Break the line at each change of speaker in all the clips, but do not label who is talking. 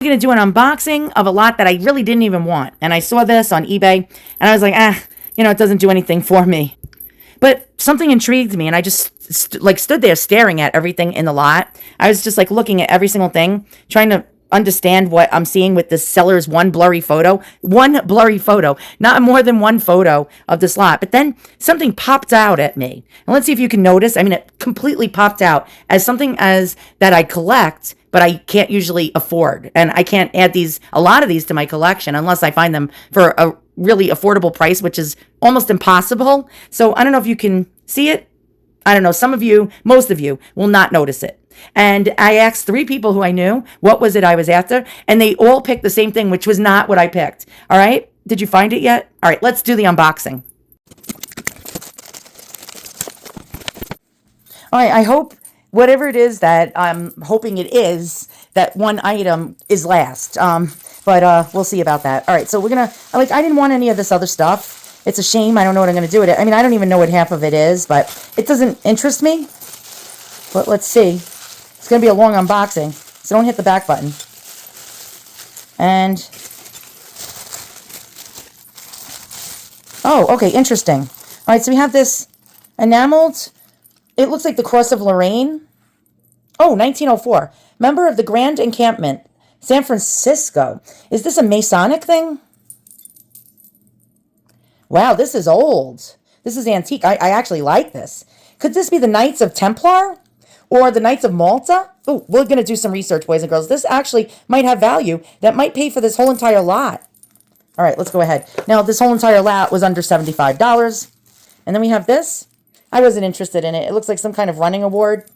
going to do an unboxing of a lot that I really didn't even want. And I saw this on eBay, and I was like, it doesn't do anything for me. But something intrigued me, and I just stood there staring at everything in the lot. I was just like looking at every single thing, trying to understand what I'm seeing with this seller's one blurry photo, not more than one photo of this lot. But then something popped out at me. And let's see if you can notice. I mean, it completely popped out as something as that I collect, but I can't usually afford. And I can't add a lot of these to my collection unless I find them for a really affordable price, which is almost impossible. So I don't know if you can see it. I don't know. Most of you will not notice it. And I asked 3 people who I knew, what was it I was after? And they all picked the same thing, which was not what I picked. All right. Did you find it yet? All right, let's do the unboxing. All right. I hope whatever it is that I'm hoping it is, that one item is last. But we'll see about that. All right. So I didn't want any of this other stuff. It's a shame. I don't know what I'm going to do with it. I mean, I don't even know what half of it is, but it doesn't interest me. But let's see. It's going to be a long unboxing, so don't hit the back button. And, oh, okay, interesting. All right, so we have this enameled, it looks like the Cross of Lorraine. Oh, 1904. Member of the Grand Encampment, San Francisco. Is this a Masonic thing? Wow, this is old. This is antique. I actually like this. Could this be the Knights of Templar? Or the Knights of Malta? Oh, we're going to do some research, boys and girls. This actually might have value that might pay for this whole entire lot. All right, let's go ahead. Now, this whole entire lot was under $75. And then we have this. I wasn't interested in it. It looks like some kind of running award.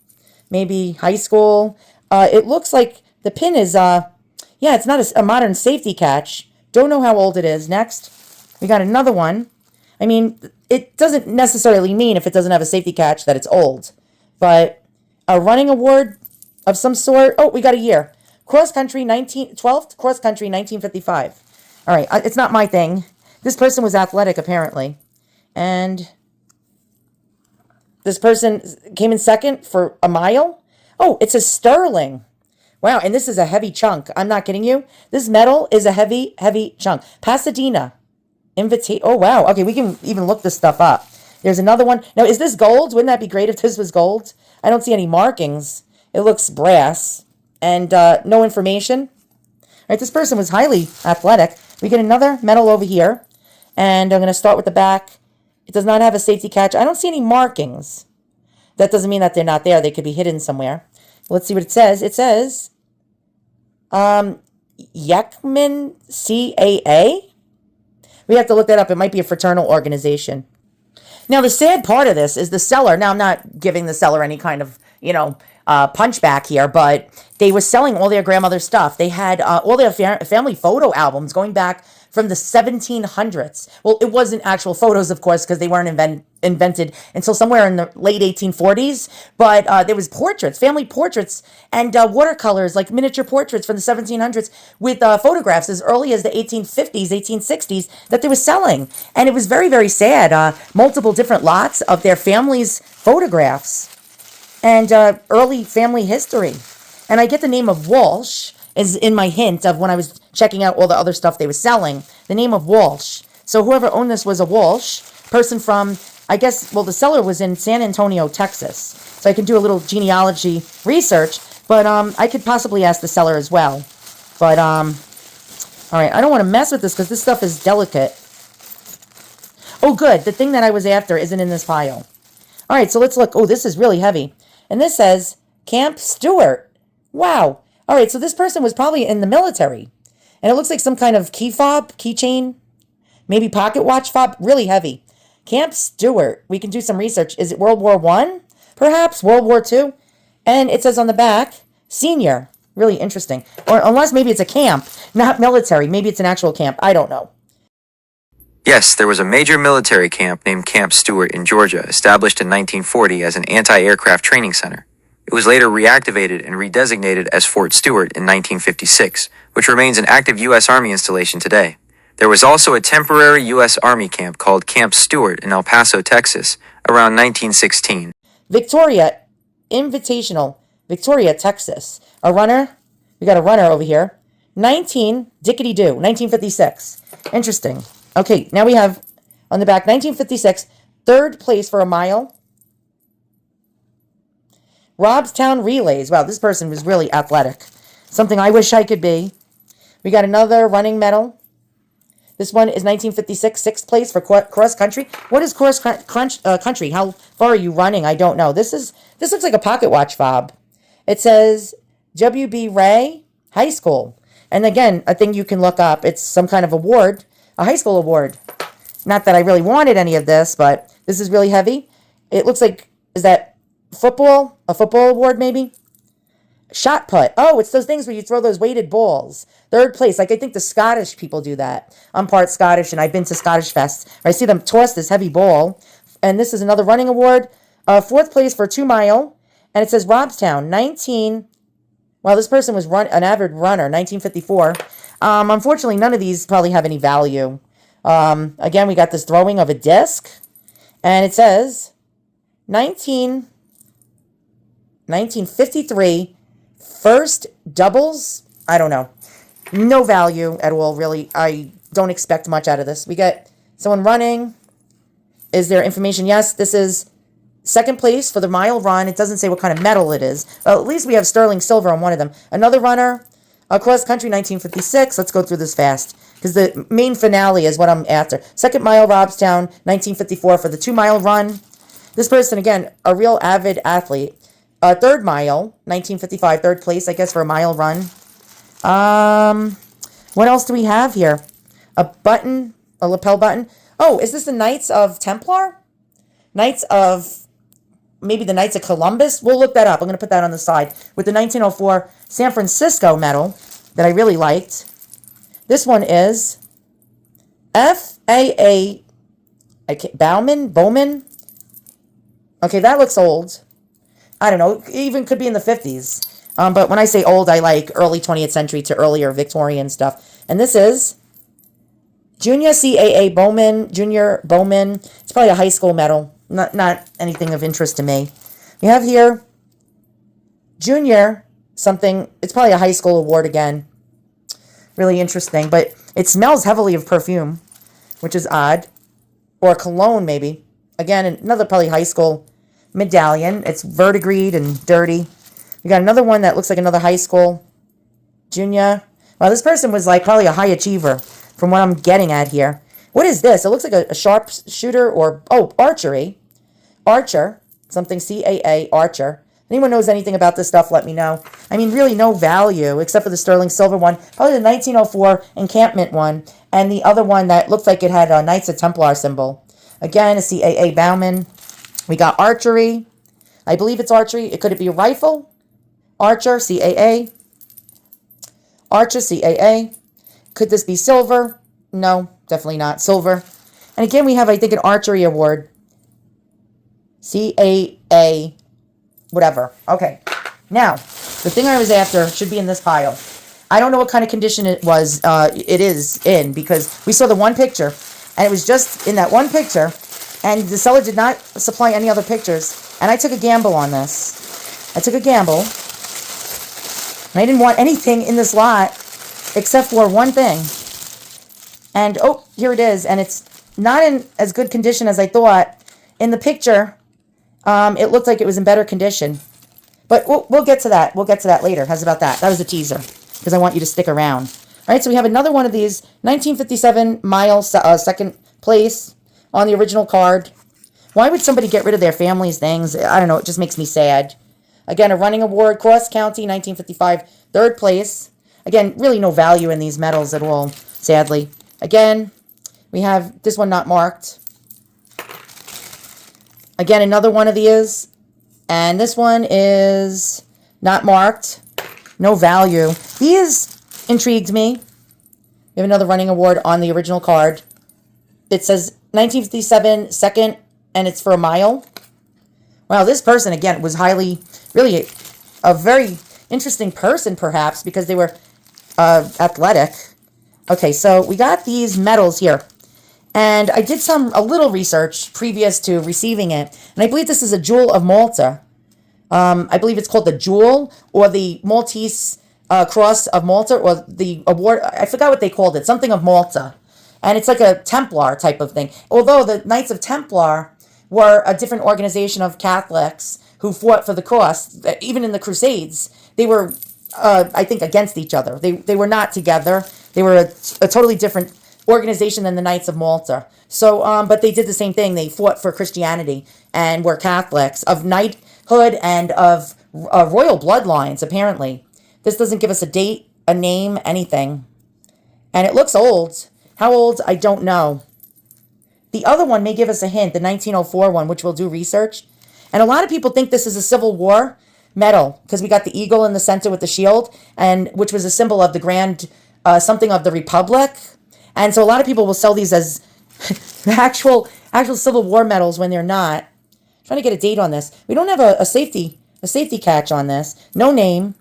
Maybe high school. It looks like the pin is, it's not a modern safety catch. Don't know how old it is. Next, we got another one. I mean, it doesn't necessarily mean if it doesn't have a safety catch that it's old. But a running award of some sort. Oh, we got a year. Cross country 12th cross country 1955. All right, it's not my thing. This person was athletic apparently. And this person came in second for a mile. Oh, it's a sterling. Wow, and this is a heavy chunk. I'm not kidding you. This metal is a heavy, heavy chunk. Pasadena. Oh, wow. Okay, we can even look this stuff up. There's another one. Now, is this gold? Wouldn't that be great if this was gold? I don't see any markings. It looks brass. And no information. All right, this person was highly athletic. We get another medal over here. And I'm going to start with the back. It does not have a safety catch. I don't see any markings. That doesn't mean that they're not there. They could be hidden somewhere. Let's see what it says. It says, Yekman CAA? We have to look that up. It might be a fraternal organization. Now, the sad part of this is the seller. Now, I'm not giving the seller any kind of, punchback here, but they were selling all their grandmother's stuff. They had all their family photo albums going back from the 1700s. Well, it wasn't actual photos, of course, because they weren't invented until somewhere in the late 1840s. But there was portraits, family portraits, and watercolors, like miniature portraits from the 1700s with photographs as early as the 1850s, 1860s that they were selling. And it was very, very sad. Multiple different lots of their family's photographs and early family history. And I get the name of Walsh is in my hint of when I was checking out all the other stuff they were selling. The name of Walsh. So whoever owned this was a Walsh person from, the seller was in San Antonio, Texas. So I can do a little genealogy research, but I could possibly ask the seller as well. But, all right, I don't want to mess with this because this stuff is delicate. Oh, good. The thing that I was after isn't in this pile. All right, so let's look. Oh, this is really heavy. And this says Camp Stewart. Wow. All right, so this person was probably in the military. And it looks like some kind of key fob, keychain, maybe pocket watch fob, really heavy. Camp Stewart. We can do some research. Is it World War I? Perhaps World War II? And it says on the back, senior. Really interesting. Or unless maybe it's a camp, not military. Maybe it's an actual camp. I don't know.
Yes, there was a major military camp named Camp Stewart in Georgia, established in 1940 as an anti-aircraft training center. It was later reactivated and redesignated as Fort Stewart in 1956, which remains an active U.S. Army installation today. There was also a temporary U.S. Army camp called Camp Stewart in El Paso, Texas, around 1916.
Victoria Invitational, Victoria, Texas. A runner. We got a runner over here. dickety-doo, 1956. Interesting. Okay, now we have on the back, 1956, third place for a mile. Robstown Relays. Wow, this person was really athletic. Something I wish I could be. We got another running medal. This one is 1956, sixth place for cross country. What is cross country? How far are you running? I don't know. This looks like a pocket watch fob. It says W.B. Ray High School. And again, a thing you can look up. It's some kind of award, a high school award. Not that I really wanted any of this, but this is really heavy. It looks like, is that football? A football award maybe? Shot put. Oh, it's those things where you throw those weighted balls. Third place. Like I think the Scottish people do that. I'm part Scottish and I've been to Scottish Fest. I see them toss this heavy ball. And this is another running award. Fourth place for 2 mile. And it says Robstown, 19. Well, this person was an avid runner, 1954. Unfortunately, none of these probably have any value. Again, we got this throwing of a disc. And it says 1953. First doubles, I don't know. No value at all, really. I don't expect much out of this. We get someone running. Is there information? Yes, this is second place for the mile run. It doesn't say what kind of medal it is. At least we have sterling silver on one of them. Another runner, cross country, 1956. Let's go through this fast because the main finale is what I'm after. Second mile, Robstown, 1954 for the 2 mile run. This person, again, a real avid athlete. Third mile, 1955, third place, I guess, for a mile run. What else do we have here? A button, a lapel button. Oh, is this the Knights of Templar? Maybe the Knights of Columbus? We'll look that up. I'm going to put that on the side. With the 1904 San Francisco medal that I really liked. This one is FAA Bowman? Okay, that looks old. I don't know, even could be in the 50s. But when I say old, I like early 20th century to earlier Victorian stuff. And this is Junior CAA Bowman, Junior Bowman. It's probably a high school medal. Not anything of interest to me. We have here Junior something. It's probably a high school award again. Really interesting. But it smells heavily of perfume, which is odd. Or cologne, maybe. Again, another probably high school medallion. It's verdigreed and dirty. We got another one that looks like another high school junior. Well, this person was like probably a high achiever from what I'm getting at here. What is this? It looks like a sharpshooter or, archery. Archer. Something CAA, Archer. Anyone knows anything about this stuff, let me know. I mean, really no value except for the sterling silver one. Probably the 1904 encampment one. And the other one that looked like it had a Knights of Templar symbol. Again, a CAA Bowman. We got archery. I believe it's archery. Could it be a rifle? Archer, CAA. Archer, CAA. Could this be silver? No, definitely not. Silver. And again, we have, I think, an archery award. CAA. Whatever. Okay. Now, the thing I was after should be in this pile. I don't know what kind of condition it is in because we saw the one picture and it was just in that one picture. And the seller did not supply any other pictures. And I took a gamble on this. I took a gamble. And I didn't want anything in this lot except for one thing. And, here it is. And it's not in as good condition as I thought. In the picture, it looked like it was in better condition. But we'll get to that. We'll get to that later. How's about that? That was a teaser. Because I want you to stick around. All right, so we have another one of these. 1957 mile second place. On the original card. Why would somebody get rid of their family's things? I don't know. It just makes me sad. Again, a running award. Cross County, 1955. Third place. Again, really no value in these medals at all, sadly. Again, we have this one not marked. Again, another one of these. And this one is not marked. No value. These intrigued me. We have another running award on the original card. It says 1957 second, and it's for a mile. Wow, this person, again, was really a very interesting person, perhaps, because they were athletic. Okay, so we got these medals here. And I did a little research previous to receiving it. And I believe this is a Jewel of Malta. I believe it's called the Jewel or the Maltese Cross of Malta, or the award, I forgot what they called it, something of Malta. And it's like a Templar type of thing. Although the Knights of Templar were a different organization of Catholics who fought for the cross. Even in the Crusades, they were, I think, against each other. They were not together. They were a totally different organization than the Knights of Malta. So, but they did the same thing. They fought for Christianity and were Catholics of knighthood and of royal bloodlines, apparently. This doesn't give us a date, a name, anything. And it looks old. How old? I don't know. The other one may give us a hint, the 1904 one, which we'll do research. And a lot of people think this is a Civil War medal because we got the eagle in the center with the shield, and which was a symbol of the grand something of the Republic. And so a lot of people will sell these as actual Civil War medals when they're not. I'm trying to get a date on this. We don't have a safety catch on this. No name.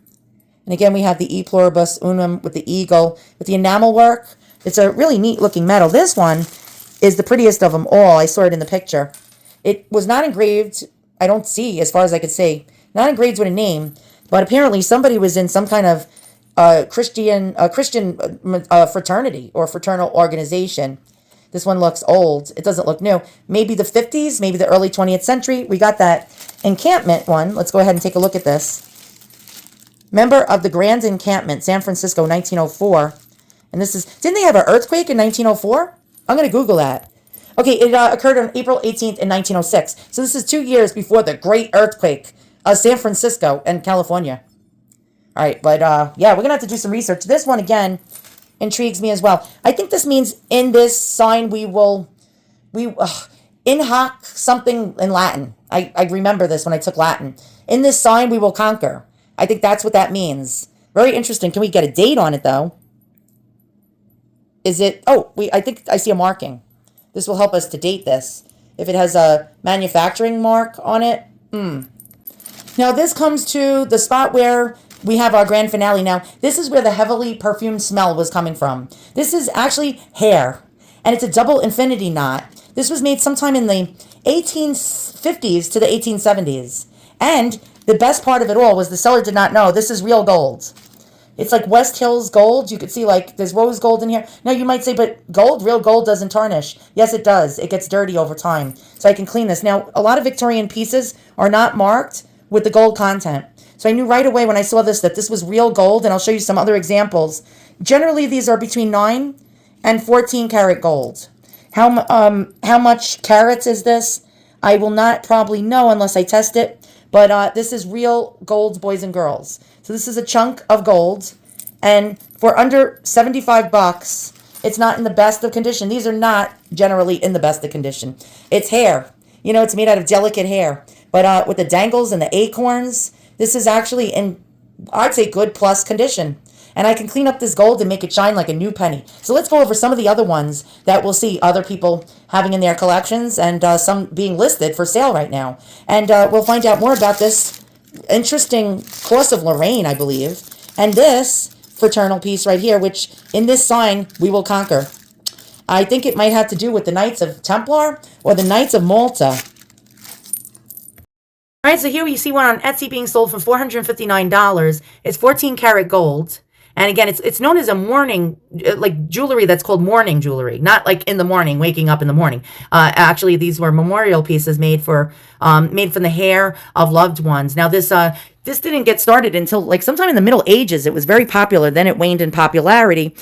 And again, we have the E pluribus unum with the eagle with the enamel work. It's a really neat looking medal. This one is the prettiest of them all. I saw it in the picture. It was not engraved. I don't see, as far as I could see, not engraved with a name, but apparently somebody was in some kind of Christian fraternity or fraternal organization. This one looks old. It doesn't look new. Maybe the 50s, maybe the early 20th century. We got that encampment one. Let's go ahead and take a look at this. Member of the Grand Encampment, San Francisco, 1904. And this is, didn't they have an earthquake in 1904? I'm going to Google that. Okay, it occurred on April 18th in 1906. So this is 2 years before the great earthquake of San Francisco and California. All right, but yeah, we're going to have to do some research. This one, again, intrigues me as well. I think this means in this sign in hoc something in Latin. I remember this when I took Latin. In this sign we will conquer. I think that's what that means. Very interesting. Can we get a date on it, though? Is it... Oh, I think I see a marking. This will help us to date this. If it has a manufacturing mark on it. Now, this comes to the spot where we have our grand finale. Now, this is where the heavily perfumed smell was coming from. This is actually hair. And it's a double infinity knot. This was made sometime in the 1850s to the 1870s. And the best part of it all was the seller did not know this is real gold. It's like West Hills gold. You could see like there's rose gold in here. Now you might say, but gold, real gold doesn't tarnish. Yes, it does. It gets dirty over time. So I can clean this. Now, a lot of Victorian pieces are not marked with the gold content. So I knew right away when I saw this that this was real gold, and I'll show you some other examples. Generally, these are between 9 and 14 karat gold. How much carats is this? I will not probably know unless I test it. But this is real gold, boys and girls. So this is a chunk of gold. And for under $75, it's not in the best of condition. These are not generally in the best of condition. It's hair. You know, it's made out of delicate hair. But with the dangles and the acorns, this is actually in, I'd say, good plus condition. And I can clean up this gold and make it shine like a new penny. So let's go over some of the other ones that we'll see other people having in their collections, and some being listed for sale right now. And we'll find out more about this interesting Cross of Lorraine, I believe. And this fraternal piece right here, which in this sign we will conquer. I think it might have to do with the Knights of Templar or the Knights of Malta. All right, so here we see one on Etsy being sold for $459. It's 14 karat gold. And again, it's known as a mourning, like jewelry that's called mourning jewelry, not like in the morning, waking up in the morning. Actually, these were memorial pieces made from the hair of loved ones. Now, this didn't get started until like sometime in the Middle Ages. It was very popular. Then it waned in popularity.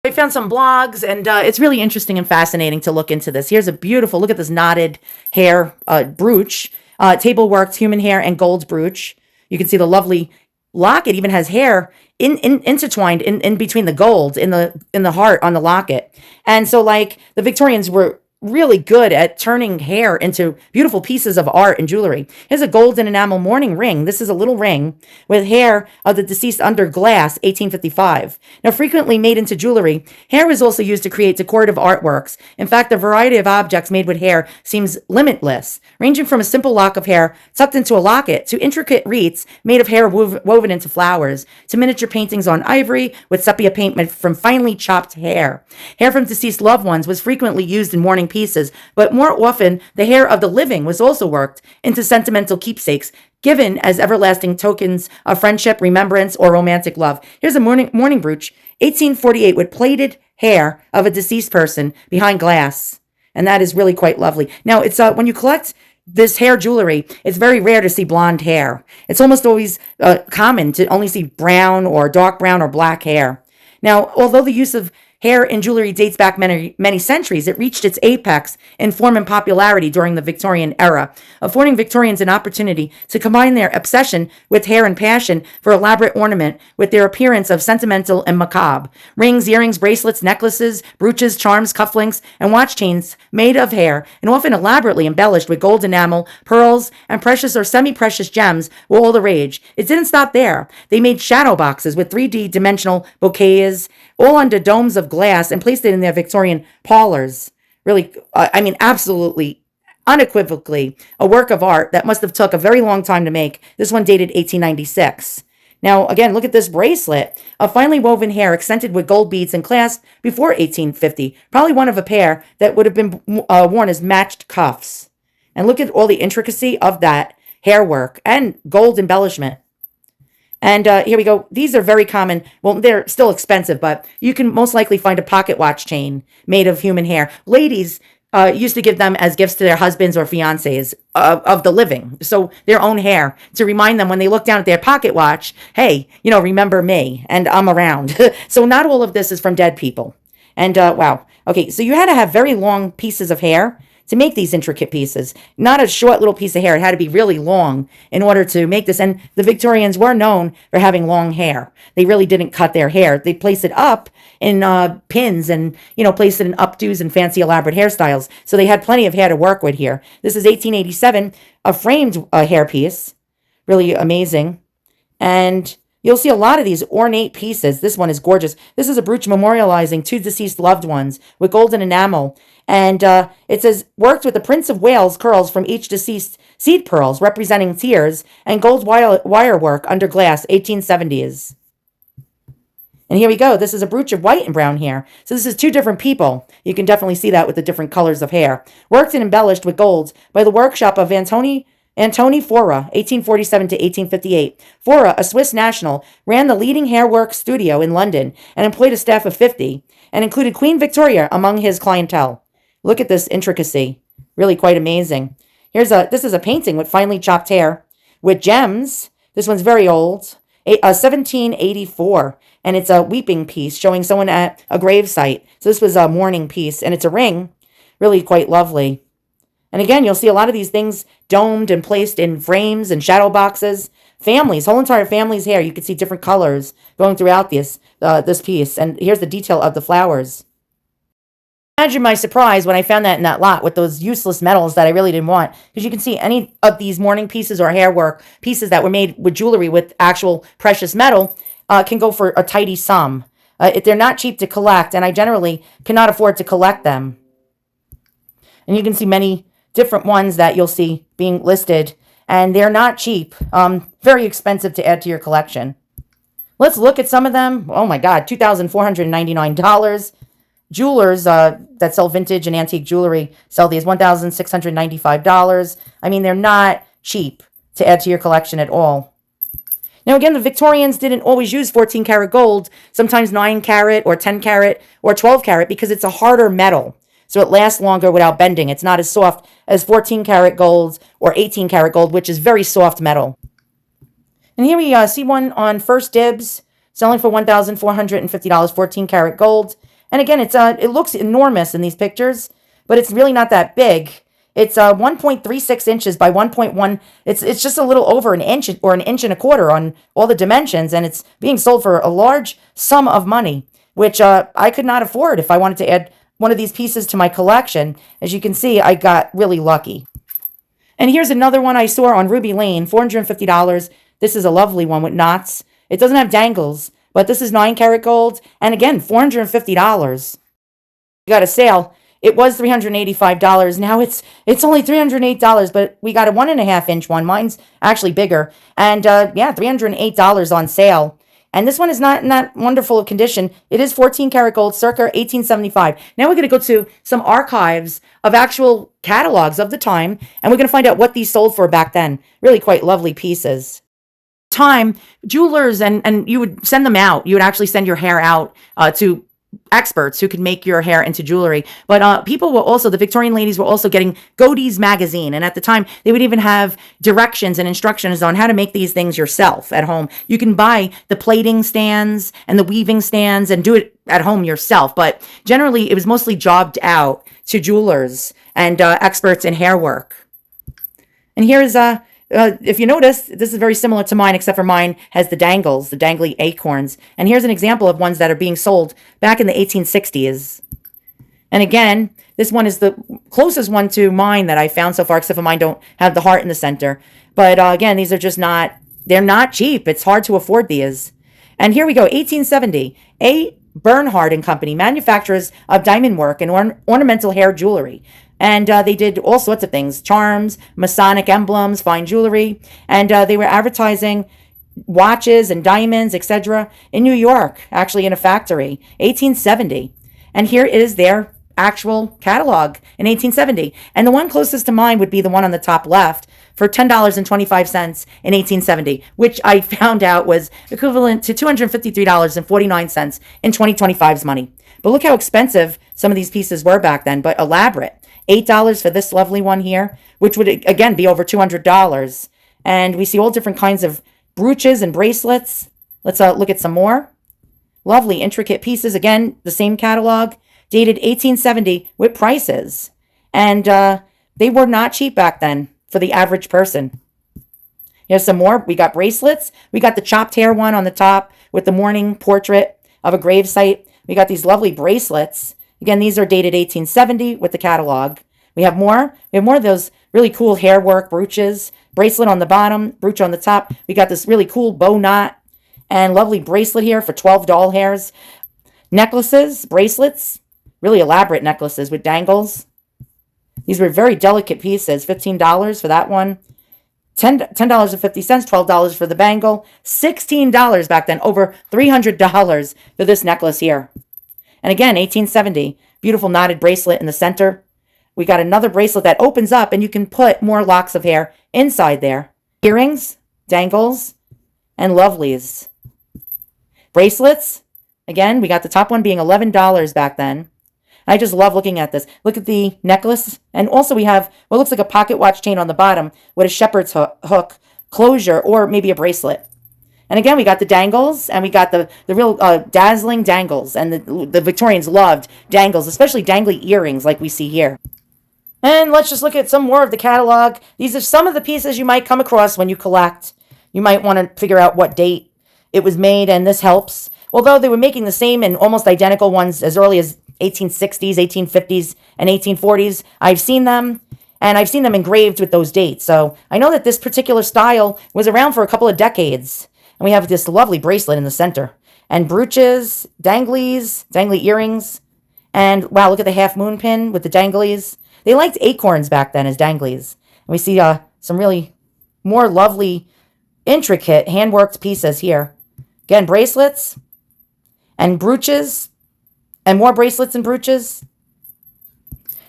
I found some blogs, and it's really interesting and fascinating to look into this. Here's a beautiful, look at this knotted hair brooch, table worked human hair and gold brooch. You can see the lovely locket even has hair intertwined in between the gold in the heart on the locket. And so like the Victorians were really good at turning hair into beautiful pieces of art and jewelry. Here's a golden enamel mourning ring. This is a little ring with hair of the deceased under glass, 1855. Now, frequently made into jewelry, hair was also used to create decorative artworks. In fact, the variety of objects made with hair seems limitless, ranging from a simple lock of hair tucked into a locket to intricate wreaths made of hair woven into flowers, to miniature paintings on ivory with sepia paint from finely chopped hair. Hair from deceased loved ones was frequently used in mourning pieces, but more often the hair of the living was also worked into sentimental keepsakes given as everlasting tokens of friendship, remembrance, or romantic love. Here's a mourning brooch, 1848, with plaited hair of a deceased person behind glass. And that is really quite lovely. Now, it's when you collect this hair jewelry, it's very rare to see blonde hair. It's almost always common to only see brown or dark brown or black hair. Now, although the use of hair in jewelry dates back many centuries, it reached its apex in form and popularity during the Victorian era, affording Victorians an opportunity to combine their obsession with hair and passion for elaborate ornament with their appearance of sentimental and macabre. Rings, earrings, bracelets, necklaces, brooches, charms, cufflinks, and watch chains made of hair and often elaborately embellished with gold enamel, pearls, and precious or semi-precious gems were all the rage. It didn't stop there. They made shadow boxes with 3D dimensional bouquets, all under domes of glass, and placed it in their Victorian parlors. Really, absolutely, unequivocally, a work of art that must have took a very long time to make. This one dated 1896. Now, again, look at this bracelet of finely woven hair accented with gold beads and clasped before 1850. Probably one of a pair that would have been worn as matched cuffs. And look at all the intricacy of that hair work and gold embellishment. And here we go. These are very common. Well, they're still expensive, but you can most likely find a pocket watch chain made of human hair. Ladies used to give them as gifts to their husbands or fiancés of the living. So their own hair to remind them when they look down at their pocket watch, hey, remember me and I'm around. So not all of this is from dead people. And wow. Okay, so you had to have very long pieces of hair to make these intricate pieces. Not a short little piece of hair. It had to be really long in order to make this. And the Victorians were known for having long hair. They really didn't cut their hair. They placed it up in pins and, placed it in updos and fancy elaborate hairstyles. So they had plenty of hair to work with here. This is 1887, a framed hairpiece. Really amazing. And you'll see a lot of these ornate pieces. This one is gorgeous. This is a brooch memorializing two deceased loved ones with golden enamel. And it says, worked with the Prince of Wales curls from each deceased seed pearls, representing tears, and gold wire work under glass, 1870s. And here we go. This is a brooch of white and brown hair. So this is two different people. You can definitely see that with the different colors of hair. Worked and embellished with gold by the workshop of Antoni Fora, 1847 to 1858. Fora, a Swiss national, ran the leading hairwork studio in London and employed a staff of 50 and included Queen Victoria among his clientele. Look at this intricacy. Really quite amazing. This is a painting with finely chopped hair with gems. This one's very old, 1784, and it's a weeping piece showing someone at a gravesite. So this was a mourning piece, and it's a ring. Really quite lovely. And again, you'll see a lot of these things domed and placed in frames and shadow boxes. Families, whole entire families' hair. You can see different colors going throughout this piece. And here's the detail of the flowers. Imagine my surprise when I found that in that lot with those useless metals that I really didn't want. Because you can see any of these mourning pieces or hair work pieces that were made with jewelry with actual precious metal can go for a tidy sum. They're not cheap to collect, and I generally cannot afford to collect them. And you can see many different ones that you'll see being listed, and they're not cheap. Very expensive to add to your collection. Let's look at some of them. Oh my God, $2,499. Jewelers that sell vintage and antique jewelry sell these $1,695. I mean, they're not cheap to add to your collection at all. Now, again, the Victorians didn't always use 14 karat gold, sometimes 9 karat or 10 karat or 12 karat because it's a harder metal. So it lasts longer without bending. It's not as soft as 14 karat gold or 18 karat gold, which is very soft metal. And here we see one on First Dibs, selling for $1,450, 14 karat gold. And again, it looks enormous in these pictures, but it's really not that big. It's 1.36 inches by 1.1. It's just a little over an inch or an inch and a quarter on all the dimensions, and it's being sold for a large sum of money, which I could not afford if I wanted to add one of these pieces to my collection. As you can see, I got really lucky. And here's another one I saw on Ruby Lane, $450. This is a lovely one with knots. It doesn't have dangles, but this is 9 karat gold. And again, $450. We got a sale. It was $385. Now it's only $308, but we got a 1.5 inch one. Mine's actually bigger. And yeah, $308 on sale. And this one is not in that wonderful condition. It is 14 karat gold, circa 1875. Now we're going to go to some archives of actual catalogs of the time, and we're going to find out what these sold for back then. Really quite lovely pieces. Time, jewelers, and you would send them out. You would actually send your hair out to experts who could make your hair into jewelry. But people were also, the Victorian ladies were also getting Godey's magazine. And at the time, they would even have directions and instructions on how to make these things yourself at home. You can buy the plating stands and the weaving stands and do it at home yourself. But generally, it was mostly jobbed out to jewelers and experts in hair work. And here's if you notice, this is very similar to mine, except for mine has the dangles, the dangly acorns. And here's an example of ones that are being sold back in the 1860s. And again, this one is the closest one to mine that I found so far, except for mine don't have the heart in the center. But again, these are just not, they're not cheap. It's hard to afford these. And here we go, 1870. A. Bernhard and Company, manufacturers of diamond work and ornamental hair jewelry. And they did all sorts of things, charms, Masonic emblems, fine jewelry. And they were advertising watches and diamonds, etc. in New York, actually in a factory, 1870. And here is their actual catalog in 1870. And the one closest to mine would be the one on the top left for $10.25 in 1870, which I found out was equivalent to $253.49 in 2025's money. But look how expensive some of these pieces were back then, but elaborate. $8 for this lovely one here, which would again be over $200. And we see all different kinds of brooches and bracelets. Let's look at some more. Lovely, intricate pieces. Again, the same catalog, dated 1870 with prices. And they were not cheap back then for the average person. Here's some more. We got bracelets. We got the chopped hair one on the top with the mourning portrait of a gravesite. We got these lovely bracelets. Again, these are dated 1870 with the catalog. We have more. We have more of those really cool hair work brooches. Bracelet on the bottom, brooch on the top. We got this really cool bow knot and lovely bracelet here for 12 doll hairs. Necklaces, bracelets, really elaborate necklaces with dangles. These were very delicate pieces. $15 for that one. $10.50, $12 for the bangle. $16 back then, over $300 for this necklace here. And again, 1870, beautiful knotted bracelet in the center. We got another bracelet that opens up and you can put more locks of hair inside there. Earrings, dangles, and lovelies. Bracelets, again, we got the top one being $11 back then. I just love looking at this. Look at the necklace. And also we have what looks like a pocket watch chain on the bottom with a shepherd's hook, closure, or maybe a bracelet. And again, we got the dangles, and we got the real dazzling dangles. And the Victorians loved dangles, especially dangly earrings like we see here. And let's just look at some more of the catalog. These are some of the pieces you might come across when you collect. You might want to figure out what date it was made, and this helps. Although they were making the same and almost identical ones as early as 1860s, 1850s, and 1840s. I've seen them, and I've seen them engraved with those dates. So I know that this particular style was around for a couple of decades. And we have this lovely bracelet in the center. And brooches, dangly earrings. And wow, look at the half moon pin with the danglies. They liked acorns back then as danglies. And we see some really more lovely, intricate, hand-worked pieces here. Again, bracelets and brooches and more bracelets and brooches.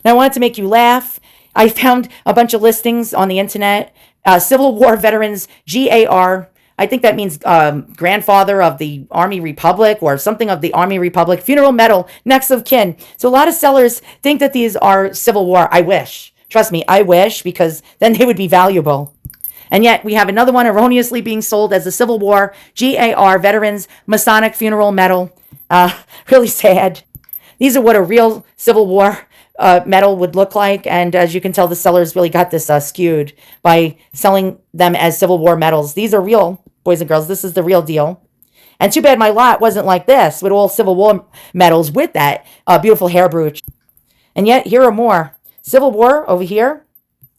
Now, I wanted to make you laugh. I found a bunch of listings on the internet. Civil War veterans, GAR. I think that means grandfather of the Army Republic or something of the Army Republic. Funeral medal, next of kin. So a lot of sellers think that these are Civil War. I wish. Trust me, I wish, because then they would be valuable. And yet we have another one erroneously being sold as a Civil War GAR Veterans Masonic Funeral Medal. Really sad. These are what a real Civil War medal would look like. And as you can tell, the sellers really got this skewed by selling them as Civil War medals. These are real, boys and girls. This is the real deal. And too bad my lot wasn't like this, with all Civil War medals with that beautiful hair brooch. And yet, here are more. Civil War over here.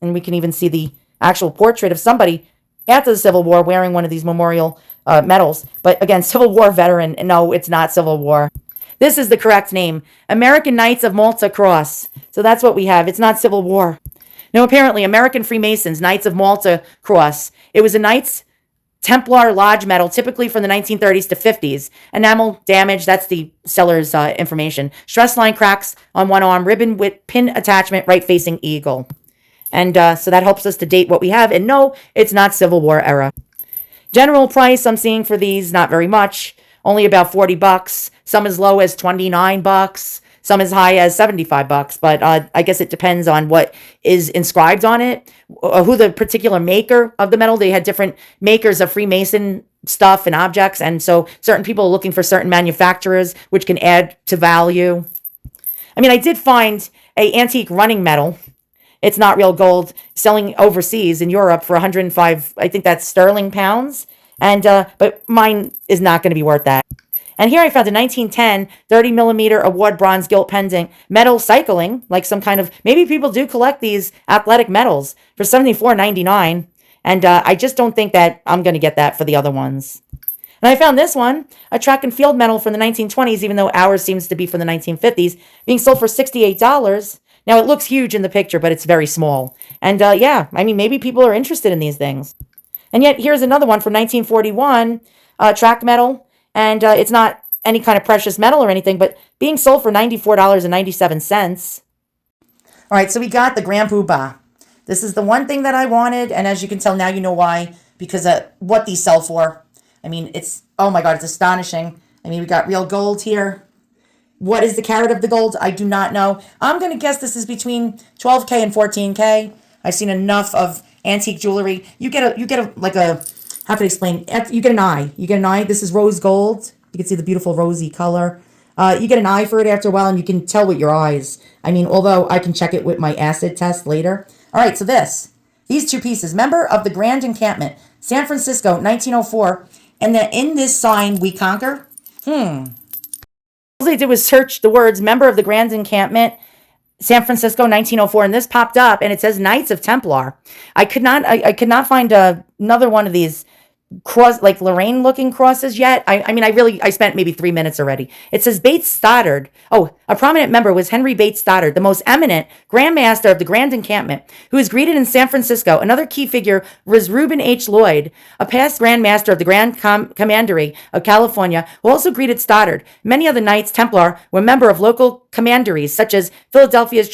And we can even see the actual portrait of somebody after the Civil War wearing one of these memorial medals. But again, Civil War veteran. No, it's not Civil War. This is the correct name. American Knights of Malta Cross. So that's what we have. It's not Civil War. No, apparently, American Freemasons, Knights of Malta Cross. It was a Knights Templar lodge metal, typically from the 1930s to 50s. Enamel damage, that's the seller's information. Stress line cracks on one arm, ribbon with pin attachment, right facing eagle. And so that helps us to date what we have. And no, it's not Civil War era. General price I'm seeing for these, not very much. Only about 40 bucks. Some as low as 29 bucks. Some as high as 75 bucks. But I guess it depends on what is inscribed on it, who the particular maker of the metal. They had different makers of Freemason stuff and objects. And so certain people are looking for certain manufacturers, which can add to value. I mean, I did find a antique running metal. It's not real gold, selling overseas in Europe for 105, I think that's sterling pounds. And but mine is not going to be worth that. And here I found a 1910 30 millimeter award bronze gilt pendant metal cycling, like some kind of, maybe people do collect these athletic medals for $74.99. And I just don't think that I'm going to get that for the other ones. And I found this one, a track and field medal from the 1920s, even though ours seems to be from the 1950s, being sold for $68. Now, it looks huge in the picture, but it's very small. And yeah, I mean, maybe people are interested in these things. And yet, here's another one from 1941, track metal. And it's not any kind of precious metal or anything, but being sold for $94.97. All right, so we got the Grand Poobah. This is the one thing that I wanted. And as you can tell, now you know why. Because what these sell for. I mean, it's, oh my God, it's astonishing. I mean, we got real gold here. What is the carat of the gold? I do not know. I'm going to guess this is between 12K and 14K. I've seen enough of antique jewelry. You get a, how can I explain? You get an eye. You get an eye. This is rose gold. You can see the beautiful rosy color. You get an eye for it after a while, and you can tell with your eyes. I mean, although I can check it with my acid test later. All right, so these two pieces. Member of the Grand Encampment, San Francisco, 1904. And then in this sign, we conquer. All they did was search the words member of the Grand Encampment, San Francisco, 1904, and this popped up, and it says Knights of Templar. I could not find another one of these cross, like Lorraine looking crosses yet. I mean, I spent maybe 3 minutes already. It says Bates Stoddard. Oh, a prominent member was Henry Bates Stoddard, the most eminent Grand Master of the Grand Encampment, who was greeted in San Francisco. Another key figure was Reuben H. Lloyd, a past Grand Master of the Grand Commandery of California, who also greeted Stoddard. Many of the Knights Templar were members of local commanderies, such as Philadelphia's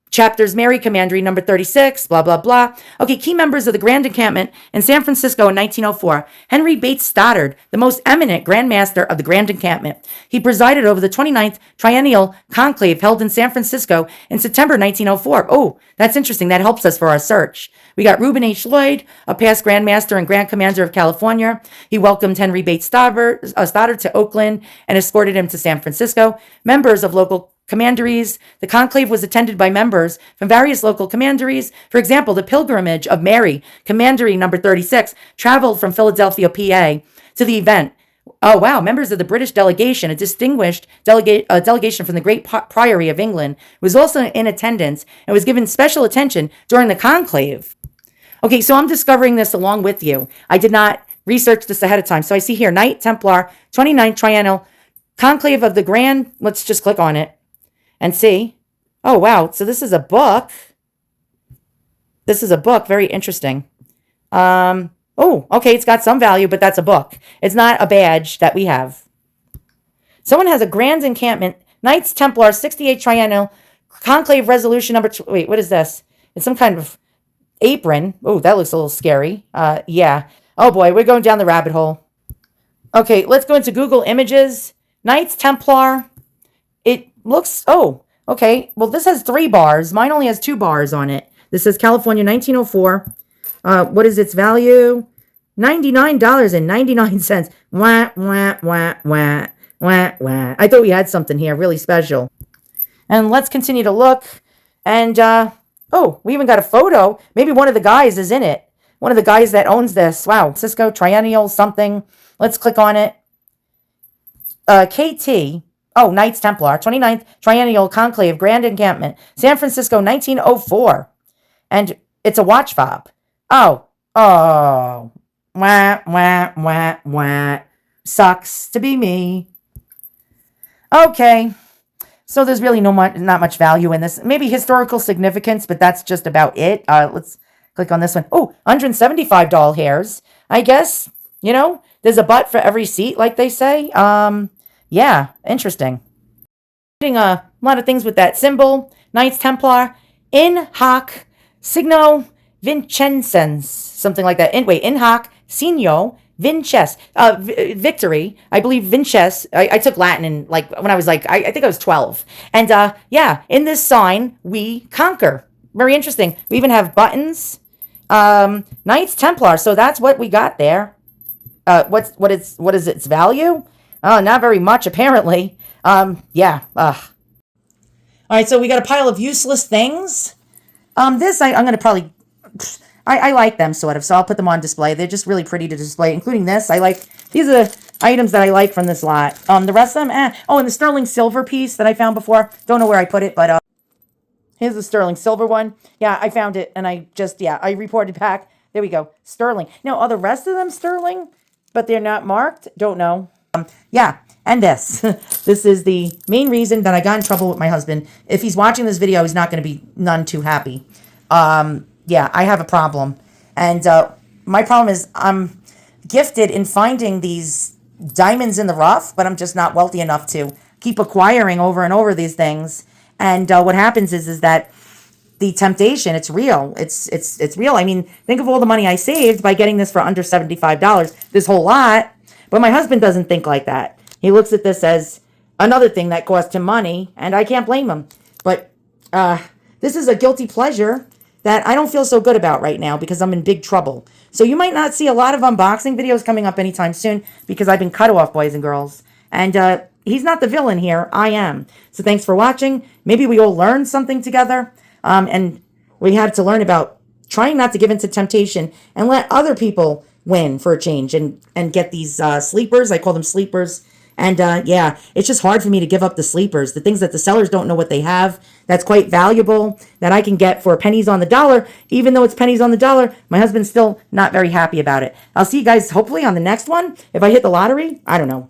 Chapters Mary Commandery number 36, blah, blah, blah. Okay, key members of the Grand Encampment in San Francisco in 1904. Henry Bates Stoddard, the most eminent Grand Master of the Grand Encampment. He presided over the 29th Triennial Conclave held in San Francisco in September 1904. Oh, that's interesting. That helps us for our search. We got Reuben H. Lloyd, a past Grand Master and Grand Commander of California. He welcomed Henry Bates Stoddard to Oakland and escorted him to San Francisco. Members of local commanderies. The conclave was attended by members from various local commanderies. For example, the Pilgrimage of Mary, Commandery number 36, traveled from Philadelphia, PA, to the event. Oh, wow. Members of the British delegation, a distinguished delegation from the Great Priory of England, was also in attendance and was given special attention during the conclave. Okay, so I'm discovering this along with you. I did not research this ahead of time. So I see here, Knight Templar, 29th Triennial Conclave of the Grand. Let's just click on it and see. Oh, wow. So this is a book. This is a book. Very interesting. Oh, okay. It's got some value, but that's a book. It's not a badge that we have. Someone has a Grand Encampment, Knights Templar, 68 Triennial Conclave Resolution number... Wait, what is this? It's some kind of apron. Oh, that looks a little scary. Yeah. Oh, boy. We're going down the rabbit hole. Okay, let's go into Google Images. Knights Templar... It looks, oh, okay. Well, this has 3 bars. Mine only has 2 bars on it. This says California, 1904. What is its value? $99.99. Wah, wah, wah, wah, wah, wah. I thought we had something here really special. And let's continue to look. And, oh, we even got a photo. Maybe one of the guys is in it. One of the guys that owns this. Wow, Cisco Triennial something. Let's click on it. KT. Oh, Knights Templar, 29th Triennial Conclave, Grand Encampment, San Francisco, 1904. And it's a watch fob. Oh, wah, wah, wah, wah. Sucks to be me. Okay, so there's really not much value in this. Maybe historical significance, but that's just about it. Let's Click on this one. Oh, $175 doll hairs. I guess, there's a butt for every seat, like they say. Yeah, interesting. Doing a lot of things with that symbol. Knights Templar, in hoc signo vincensens, something like that. In hoc signo vinces, victory. I believe vinces. I took Latin in when I was I think I was 12. And yeah, in this sign we conquer. Very interesting. We even have buttons. Knights Templar. So that's what we got there. What is its value? Oh, not very much apparently. Yeah. All right, so we got a pile of useless things. I'm going to probably, I like them sort of, so I'll put them on display. They're just really pretty to display, including this. These are the items that I like from this lot. The rest of them, Oh, and the sterling silver piece that I found before. Don't know where I put it, but here's the sterling silver one. Yeah, I found it, and I reported back. There we go, sterling. Now, are the rest of them sterling, but they're not marked? Don't know. Yeah, and this. This is the main reason that I got in trouble with my husband. If he's watching this video, he's not going to be none too happy. Yeah, I have a problem. And my problem is I'm gifted in finding these diamonds in the rough, but I'm just not wealthy enough to keep acquiring over and over these things. And what happens is that the temptation, it's real. It's real. I mean, think of all the money I saved by getting this for under $75, this whole lot. But my husband doesn't think like that. He looks at this as another thing that cost him money, and I can't blame him. But this is a guilty pleasure that I don't feel so good about right now because I'm in big trouble. So you might not see a lot of unboxing videos coming up anytime soon because I've been cut off, boys and girls. And he's not the villain here. I am. So thanks for watching. Maybe we all learned something together. And we have to learn about trying not to give in to temptation and let other people win for a change and get these sleepers. I call them sleepers. And yeah, it's just hard for me to give up the sleepers, the things that the sellers don't know what they have. That's quite valuable that I can get for pennies on the dollar. Even though it's pennies on the dollar, my husband's still not very happy about it. I'll see you guys hopefully on the next one. If I hit the lottery, I don't know.